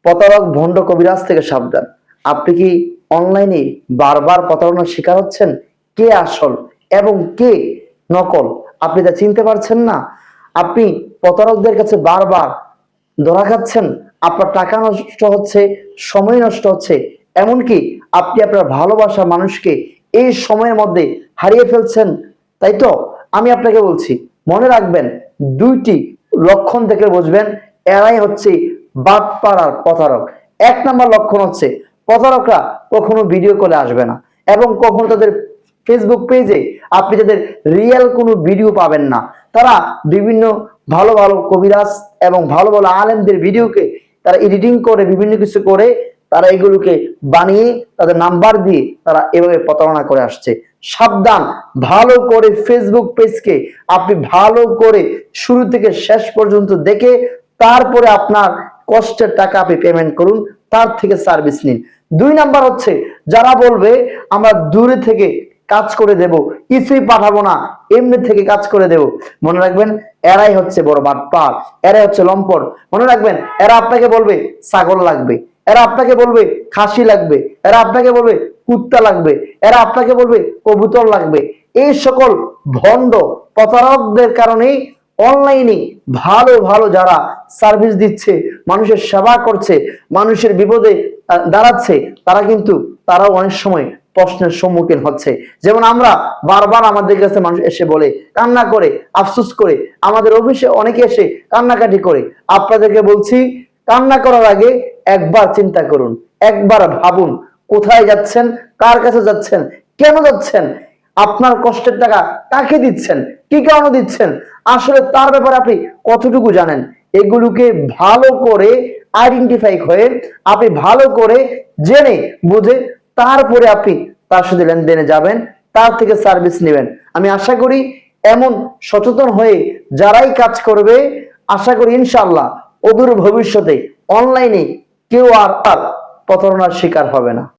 প্রতারক ভণ্ড কবিরাজ থেকে সাবধান। আপনি কি অনলাইনে বারবার প্রতারণার শিকার হচ্ছেন? কে আসল এবং কে নকল আপনি তা চিনতে পারছেন না? আপনি প্রতারকদের কাছে বারবার ধরা খাচ্ছেন, আপনার টাকা নষ্ট হচ্ছে, সময় নষ্ট হচ্ছে, এমনকি আপনি আপনার ভালোবাসা মানুষকে এই সময়ের মধ্যে হারিয়ে ফেলছেন। তাই তো আমি আপনাকে বলছি, মনে রাখবেন, দুইটি লক্ষণ থেকে বুঝবেন এরাই হচ্ছে বাটপার আর প্রতারক। এক নাম্বার লক্ষণ হচ্ছে প্রতারকরা কখনো ভিডিও কলে আসবে না এবং কখনো তাদের ফেসবুক পেজে আপনি তাদের রিয়েল কোনো ভিডিও পাবেন না। তারা বিভিন্ন ভালো ভালো কবিরাজ এবং ভালো ভালো আলেমদের ভিডিওকে তারা এডিটিং করে বিভিন্ন কিছু করে তারা এগুলোকে বানিয়ে তাদের নাম্বার দিয়ে তারা এভাবে প্রতারণা করে আসছে। সাবধান, ভালো করে ফেসবুক পেজকে আপনি ভালো করে শুরু থেকে শেষ পর্যন্ত দেখে তারপরে আপনার কষ্টের টাকা আপনি পেমেন্ট করুন, তার থেকে সার্ভিস নিন। দুই নাম্বার হচ্ছে যারা বলবে আমরা দূরে থেকে কাজ করে দেব, কিছুই পাঠাবো না, এমনি থেকে কাজ করে দেব, মনে রাখবেন এরাই হচ্ছে বড় বাটপার, এরাই হচ্ছে লম্পট। মনে রাখবেন এরা আপনাকে বলবে ছাগল লাগবে, এরা আপনাকে বলবে খাসি লাগবে, এরা আপনাকে বলবে কুত্তা লাগবে, এরা আপনাকে বলবে কবুতর লাগবে। এই সকল ভণ্ড প্রতারকদের কারণেই অনলাইনে ভালো ভালো যারা সার্ভিস দিচ্ছে, মানুষের সেবা করছে, মানুষের বিপদে দাঁড়াচ্ছে, তারাও অনেক সময় প্রশ্নের সম্মুখীন হচ্ছে। যেমন আমরা বারবার আমাদের কাছে মানুষ এসে বলে, কান্না করে, আফসোস করে, আমাদের অফিসে অনেকে এসে কান্নাকাটি করে। আপনাদেরকে বলছি, কান্না করার আগে একবার চিন্তা করুন, একবার ভাবুন কোথায় যাচ্ছেন, কার কাছে যাচ্ছেন, কেন যাচ্ছেন, আপনার কষ্টের টাকা কাকে দিচ্ছেন, কি কারণে দিচ্ছেন, আসলে তার ব্যাপারে আপনি কতটুকু জানেন। এগুলোকে ভালো করে আইডেন্টিফাই হয়ে আপনি ভালো করে জেনে বুঝে তারপরে আপনি তার সাথে লেনদেনে যাবেন, তার থেকে সার্ভিস নেবেন। আমি আশা করি এমন সচেতন হয়ে যারাই কাজ করবে, আশা করি ইনশাআল্লাহ অদূর ভবিষ্যতে অনলাইনে কেউ আর প্রতারণার শিকার হবে না।